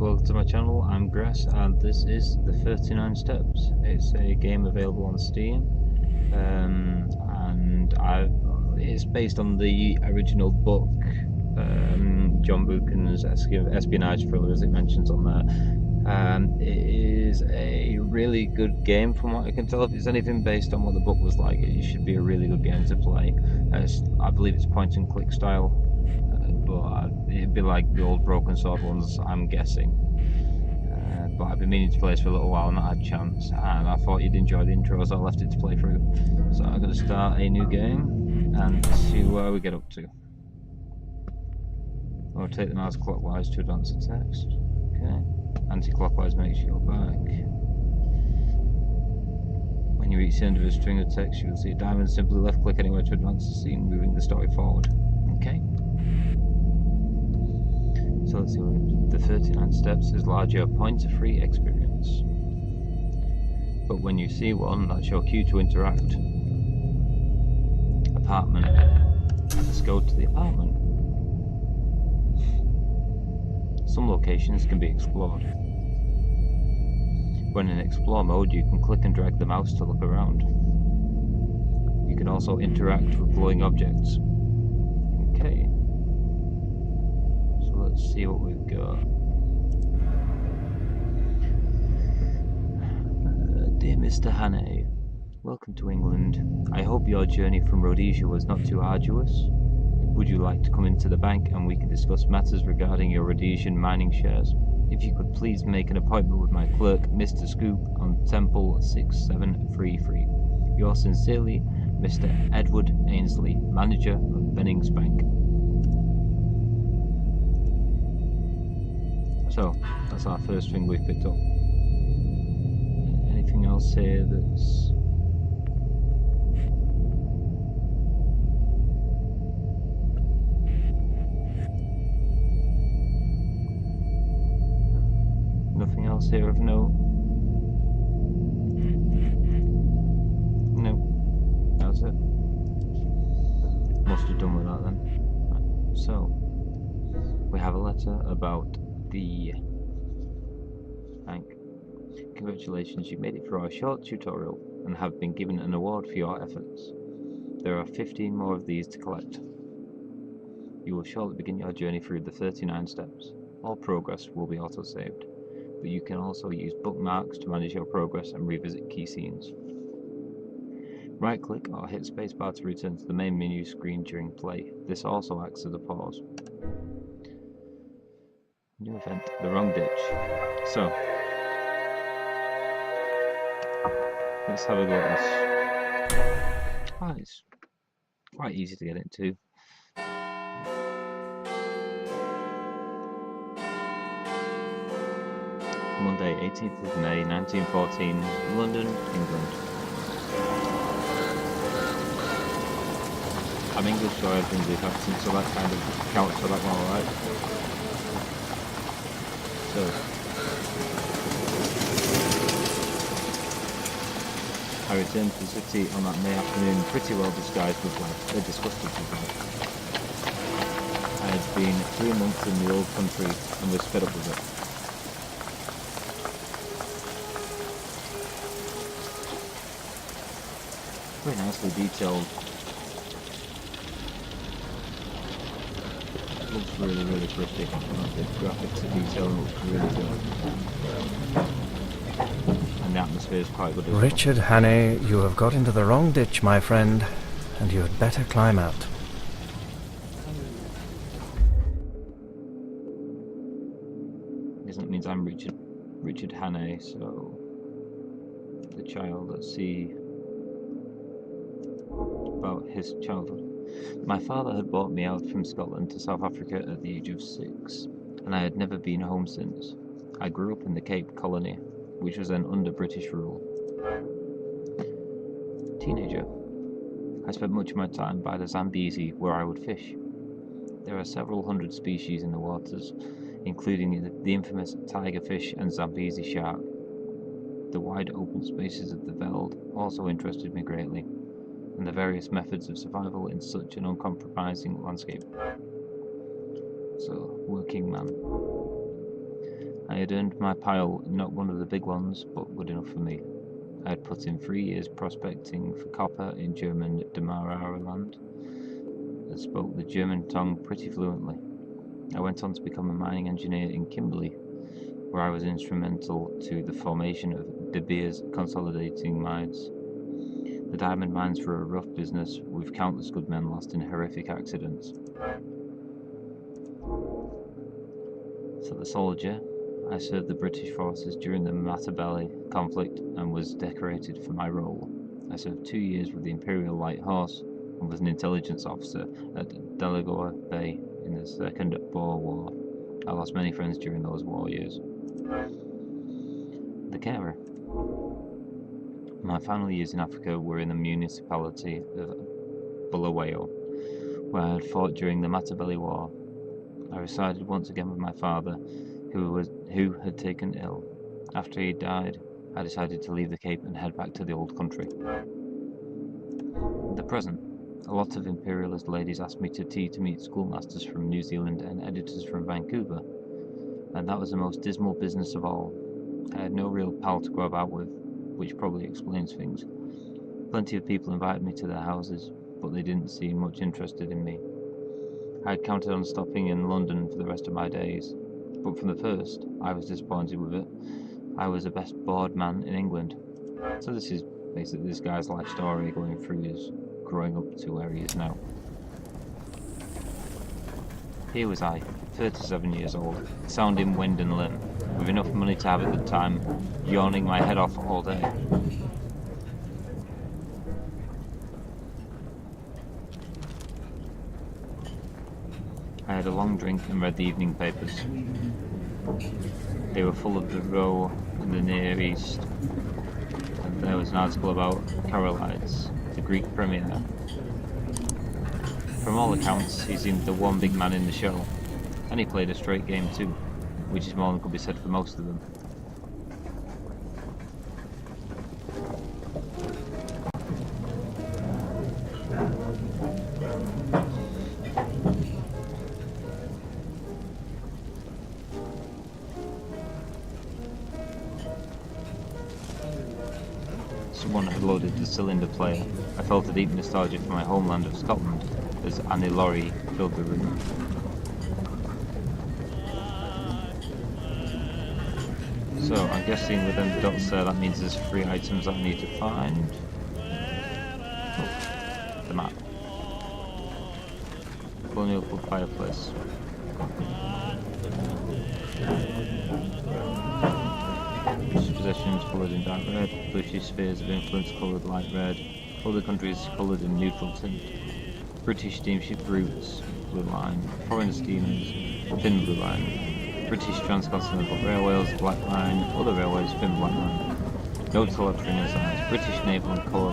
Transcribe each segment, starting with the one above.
welcome to my channel. I'm Gress and this is the 39 Steps. It's a game available on Steam and it's based on the original book, John Buchan's espionage thriller, as it mentions on there. It is a really good game from what I can tell. If it's anything based on what the book was like, it should be a really good game to play. I believe it's point and click style, but it'd be like the old Broken Sword ones, I'm guessing. But I've been meaning to play this for a little while and not had a chance, and I thought you'd enjoy the intro, so I left it to play through. So I'm going to start a new game and see where we get up to. I'll take the mouse clockwise to advance the text. Okay. Anti-clockwise makes you go back. When you reach the end of a string of text, you will see a diamond. Simply left click anywhere to advance the scene, moving the story forward. Okay. So let's see what the 39 steps is largely a pointer-free experience. But when you see one, that's your cue to interact. Apartment. Let's go to the apartment. Some locations can be explored. When in explore mode, you can click and drag the mouse to look around. You can also interact with glowing objects. Okay. So let's see what we've got. Dear Mr. Hannay, welcome to England. I hope your journey from Rhodesia was not too arduous. Would you like to come into the bank and we can discuss matters regarding your Rhodesian mining shares? If you could please make an appointment with my clerk, Mr. Scoop, on Temple 6733. Yours sincerely, Mr. Edward Ainsley, manager of Bennings Bank. So, that's our first thing we've picked up. Anything else here that's... Nothing else here of note? No, that's it. Must have done with that then. Right. So, we have a letter about the bank. Congratulations, you made it through our short tutorial and have been given an award for your efforts. There are 15 more of these to collect. You will shortly begin your journey through the 39 steps. All progress will be auto-saved, but you can also use bookmarks to manage your progress and revisit key scenes. Right-click or hit spacebar to return to the main menu screen during play. This also acts as a pause. New event, the wrong ditch. So, let's have a go at this. Oh, it's quite easy to get into. Monday, 18th of May, 1914, London, England. I'm English, so I have English accent, so that kind of counts for that one, alright? So, I returned to the city on that May afternoon, pretty well disguised with life, disgusted with life. I had been 3 months in the old country and was fed up with it. Very nicely detailed. Looks really, really pretty. The graphics and detailing looks really good. And the atmosphere is quite good as well. Richard Hannay, you have got into the wrong ditch, my friend, and you had better climb out. I guess that means I'm Richard Hannay, so the child. Let's see about his childhood. My father had brought me out from Scotland to South Africa at the age of 6, and I had never been home since. I grew up in the Cape Colony, which was then under British rule. Teenager. I spent much of my time by the Zambezi, where I would fish. There are several hundred species in the waters, including the infamous tigerfish and Zambezi shark. The wide open spaces of the veld also interested me greatly, and the various methods of survival in such an uncompromising landscape. So, working man. I had earned my pile, not one of the big ones, but good enough for me. I had put in 3 years prospecting for copper in German Damaraland and spoke the German tongue pretty fluently. I went on to become a mining engineer in Kimberley, where I was instrumental to the formation of De Beers consolidating mines. The diamond mines were a rough business, with countless good men lost in horrific accidents. So the soldier, I served the British forces during the Matabele conflict and was decorated for my role. I served 2 years with the Imperial Light Horse and was an intelligence officer at Delagoa Bay in the Second Boer War. I lost many friends during those war years. The carer. My final years in Africa were in the municipality of Bulawayo, where I had fought during the Matabele War. I resided once again with my father, who had taken ill. After he died, I decided to leave the Cape and head back to the old country. The present. A lot of imperialist ladies asked me to tea to meet schoolmasters from New Zealand and editors from Vancouver, and that was the most dismal business of all. I had no real pal to go about with, which probably explains things. Plenty of people invited me to their houses, but they didn't seem much interested in me. I had counted on stopping in London for the rest of my days, but from the first, I was disappointed with it. I was the best bored man in England. So this is basically this guy's life story going through his growing up to where he is now. Here was I, 37 years old, sound in wind and limb, with enough money to have at the time, yawning my head off all day. I had a long drink and read the evening papers. They were full of the row in the Near East, and there was an article about Carolides, the Greek premier. From all accounts, he seemed the one big man in the show, and he played a straight game too, which is more than could be said for most of them. Someone had loaded the cylinder player. I felt a deep nostalgia for my homeland of Scotland as Annie Laurie filled the room. So I'm guessing with them dots there, that means there's 3 items that I need to find. Oh, the map. Colonial wood fireplace. British possessions coloured in dark red, British spheres of influence coloured light red, other countries coloured in neutral tint. British steamship routes, blue line, foreign steamers, thin blue line, British transcontinental railways, black line, other railways, thin black line. No telemetry inside, British naval and coal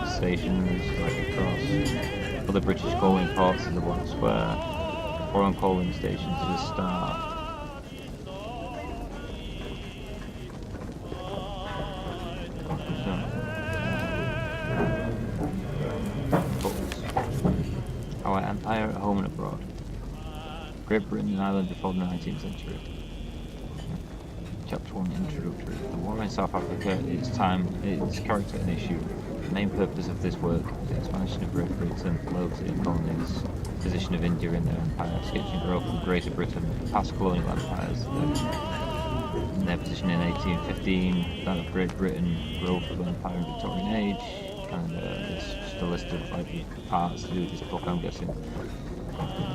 stations, like a cross, other British coaling ports is a black square, foreign coaling stations is a star. Our empire at home and abroad. Great Britain and Ireland before the 19th century. Chapter 1 Introductory. The war in South Africa, its time, its character and issue. The main purpose of this work, the expansion of Great Britain, loyalty and colonies, position of India in their empire, sketching growth of Greater Britain, past colonial empires, their position in 1815, that of Great Britain, growth of empire in Victorian age, and it's just a list of like parts to do with this book, I'm guessing.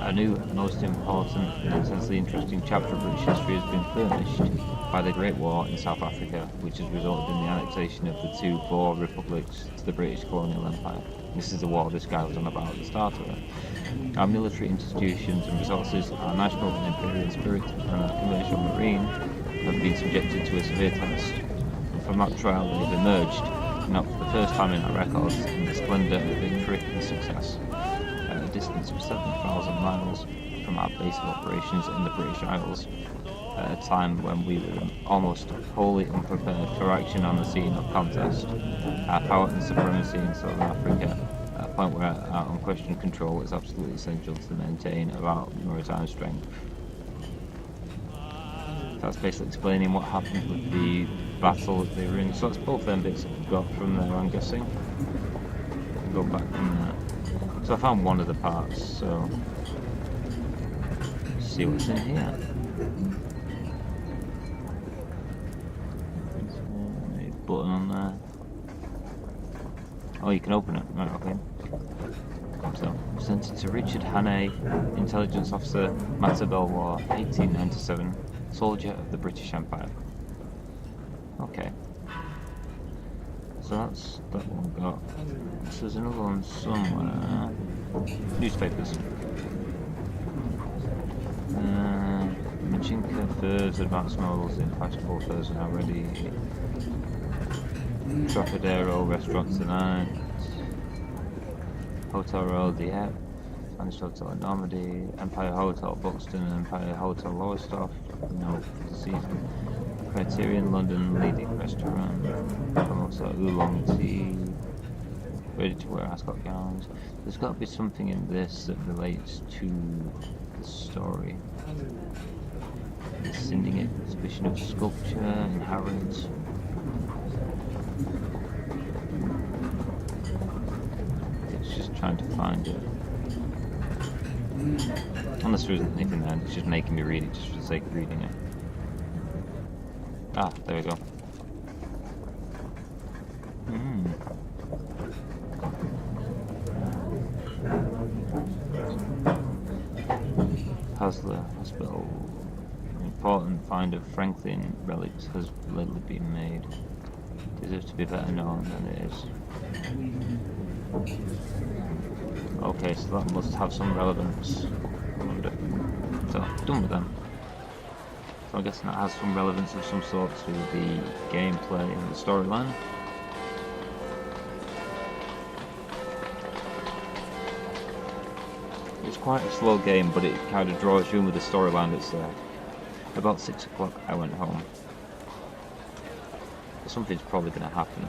A new, most important and intensely interesting chapter of British history has been furnished by the Great War in South Africa, which has resulted in the annexation of the 2 Boer republics to the British colonial empire. This is the war this guy was on about at the start of it. Our military institutions and resources, our national and imperial spirit, and our commercial marine have been subjected to a severe test. And from that trial they have emerged, not for the first time in our records, in the splendour of victory and success. At a distance of 7,000 miles from our base of operations in the British Isles, at a time when we were almost wholly unprepared for action on the scene of contest, our power and supremacy in Southern Africa, at a point where our unquestioned control is absolutely essential to maintain our maritime strength. That's basically explaining what happened with the battle that they were in. So that's both them bits I've got from there, I'm guessing. And go back from there. So I found one of the parts, so let's see what's in here. There's a button on there. Oh, you can open it. Right, okay. So, presented to Richard Hannay, intelligence officer, Matabele War, 1897, soldier of the British Empire. Okay. So that's that one got. So there's another one somewhere. Newspapers. Machinka Furs, advanced models in fashionable furs are now ready. Trocadero restaurant tonight. Hotel Royal Dieppe, Spanish Hotel in Normandy, Empire Hotel Buxton, and Empire Hotel Lowestoft. No season. Criterion London leading restaurant. Also oolong tea. Ready to wear ascot gowns. There's got to be something in this that relates to the story. The Syndicate exhibition of sculpture in Harrods. Just trying to find it. Unless there isn't anything there, it's just making me read it just for the sake of reading it. Ah, there we go. Hasler Hospital. An important find of Franklin relics has lately been made. Deserves to be better known than it is. Okay, so that must have some relevance. So, done with them. So I'm guessing that has some relevance of some sort to the gameplay and the storyline. It's quite a slow game, but it kind of draws you in with the storyline that's there. About 6 o'clock I went home. Something's probably going to happen.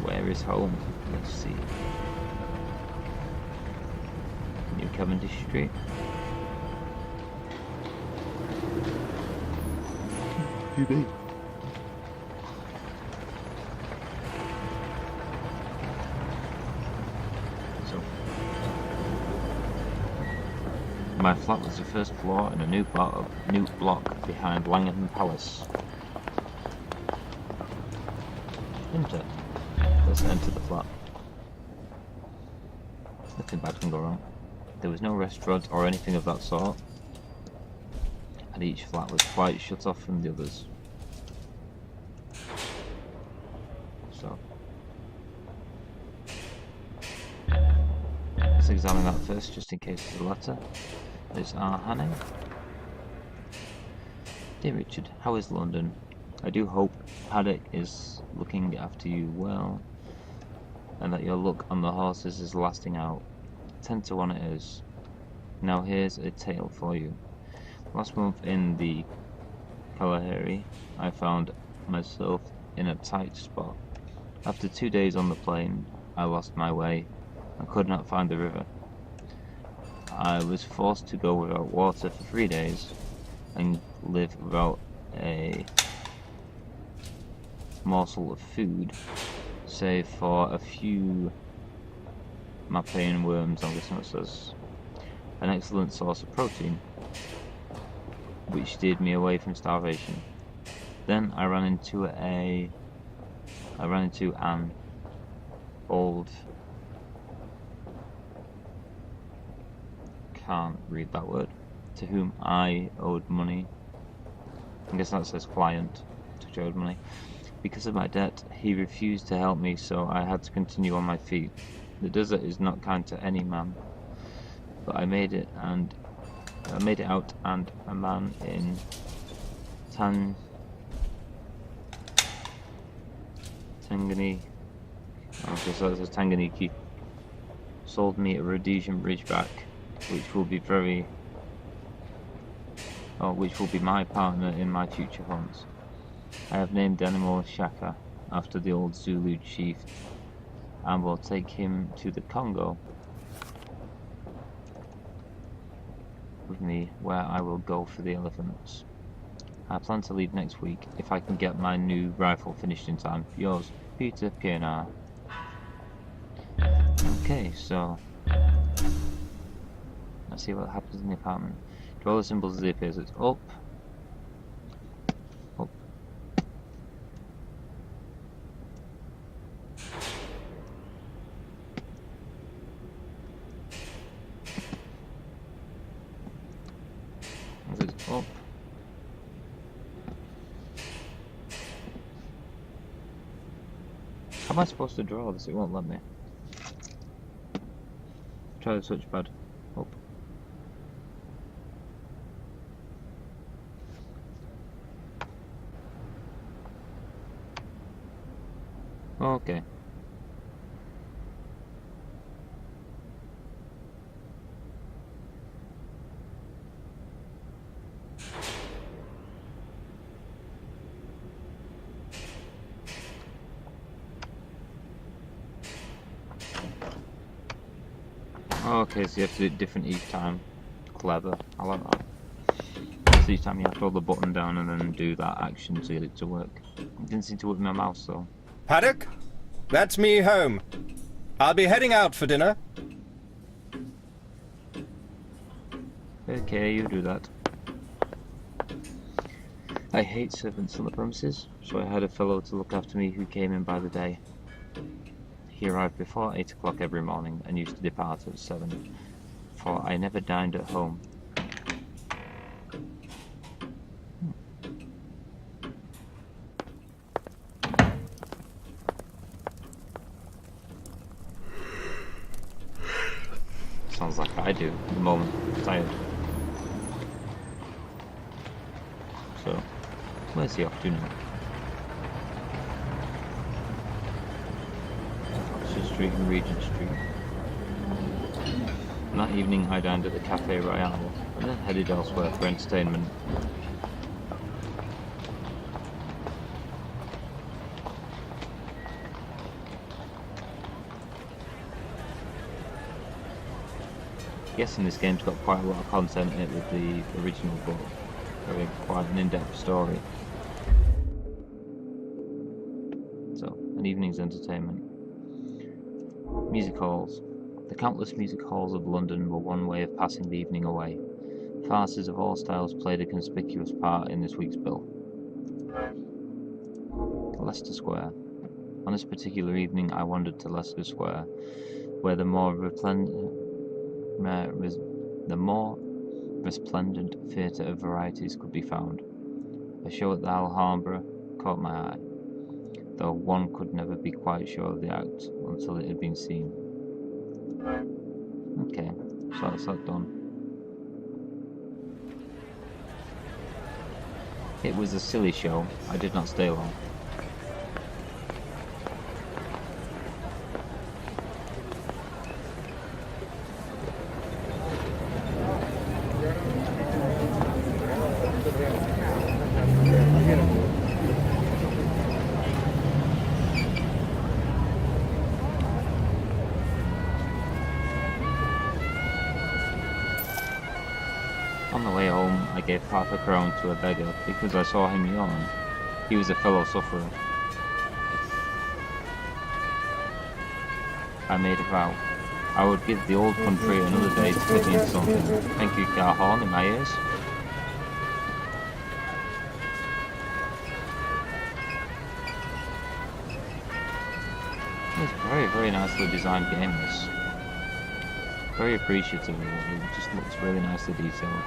Where is home? Let's see. New Cavendish Street. QB. So, my flat was the first floor in a new block behind Langham Palace. Enter. Let's enter the flat. Nothing bad can go wrong. There was no restaurant or anything of that sort, and each flat was quite shut off from the others. So, let's examine that first, just in case there's a letter. There's R. Hannay. Dear Richard, how is London? I do hope Haddock is looking after you well, and that your luck on the horses is lasting out. 10 to 1 it is. Now here's a tale for you. Last month in the Kalahari, I found myself in a tight spot. After 2 days on the plain, I lost my way and could not find the river. I was forced to go without water for 3 days and live without a morsel of food, save for a few Mapain worms, I'm guessing it says. An excellent source of protein, which steered me away from starvation. Then I ran into an old, can't read that word, to whom I owed money. I guess that says client, to which I owed money. Because of my debt, he refused to help me, so I had to continue on my feet. The desert is not kind to any man, but I made it out, and a man in Tanganiki sold me a Rhodesian Ridgeback, which will be my partner in my future hunts. I have named the animal Shaka after the old Zulu chief, and will take him to the Congo. with me where I will go for the elephants. I plan to leave next week if I can get my new rifle finished in time. Yours, Peter Pienaar. Okay, so let's see what happens in the apartment. Draw the symbols as they appear. So it's up, up. This is up. How am I supposed to draw this? It won't let me. Try the touchpad. Up. Okay. Okay, so you have to do it different each time. Clever. I like that. So each time you have to hold the button down and then do that action to get it to work. It didn't seem to work with my mouse though. Paddock? That's me home. I'll be heading out for dinner. Okay, you do that. I hate servants on the premises, so I had a fellow to look after me who came in by the day. He arrived before 8 o'clock every morning and used to depart at 7, for I never dined at home. Sounds like I do at the moment. I'm tired. So, where's he off to now? Oxford Street and Regent Street. And that evening I dined at the Café Royal and then headed elsewhere for entertainment. Guessing this game's got quite a lot of content in it with the original book. Very quite an in-depth story. So, an evening's entertainment. Music halls. The countless music halls of London were one way of passing the evening away. Farces of all styles played a conspicuous part in this week's bill. Leicester Square. On this particular evening I wandered to Leicester Square, where the more resplendent theatre of varieties could be found. A show at the Alhambra caught my eye, though one could never be quite sure of the act until it had been seen. Okay, so that's that done. It was a silly show. I did not stay long. On the way home, I gave half a crown to a beggar because I saw him yawn. He was a fellow sufferer. I made a vow. I would give the old country another day to fit me into something. Thank you, car horn in my ears. It's a very, very nicely designed game, this. Very appreciative of it. It just looks really nicely detailed.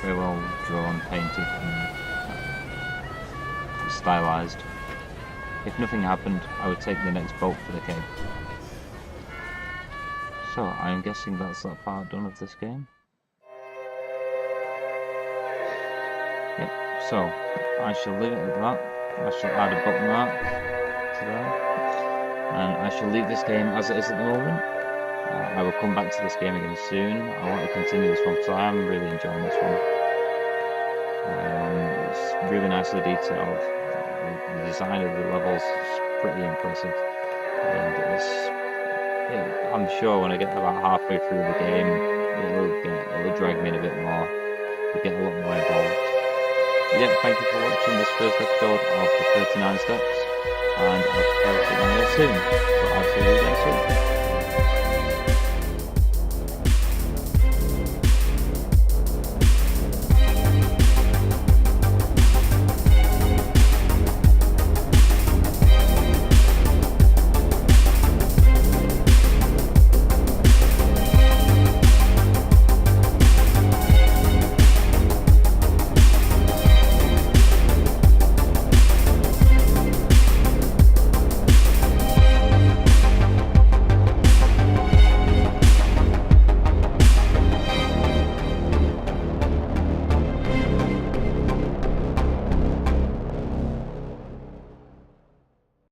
Very well drawn, painted, and stylized. If nothing happened, I would take the next boat for the Cape. So, I'm guessing that's that part done of this game. Yep, so, I shall leave it at that. I shall add a bookmark to there. And I shall leave this game as it is at the moment. I will come back to this game again soon. I want to continue this one because I am really enjoying this one. It's really nicely detailed. The design of the levels is pretty impressive. And I'm sure when I get about halfway through the game, it'll drag me in a bit more. We'll get a lot more involved. But yeah, thank you for watching this first episode of the 39 Steps, and I'll see you soon. So I'll see you again soon.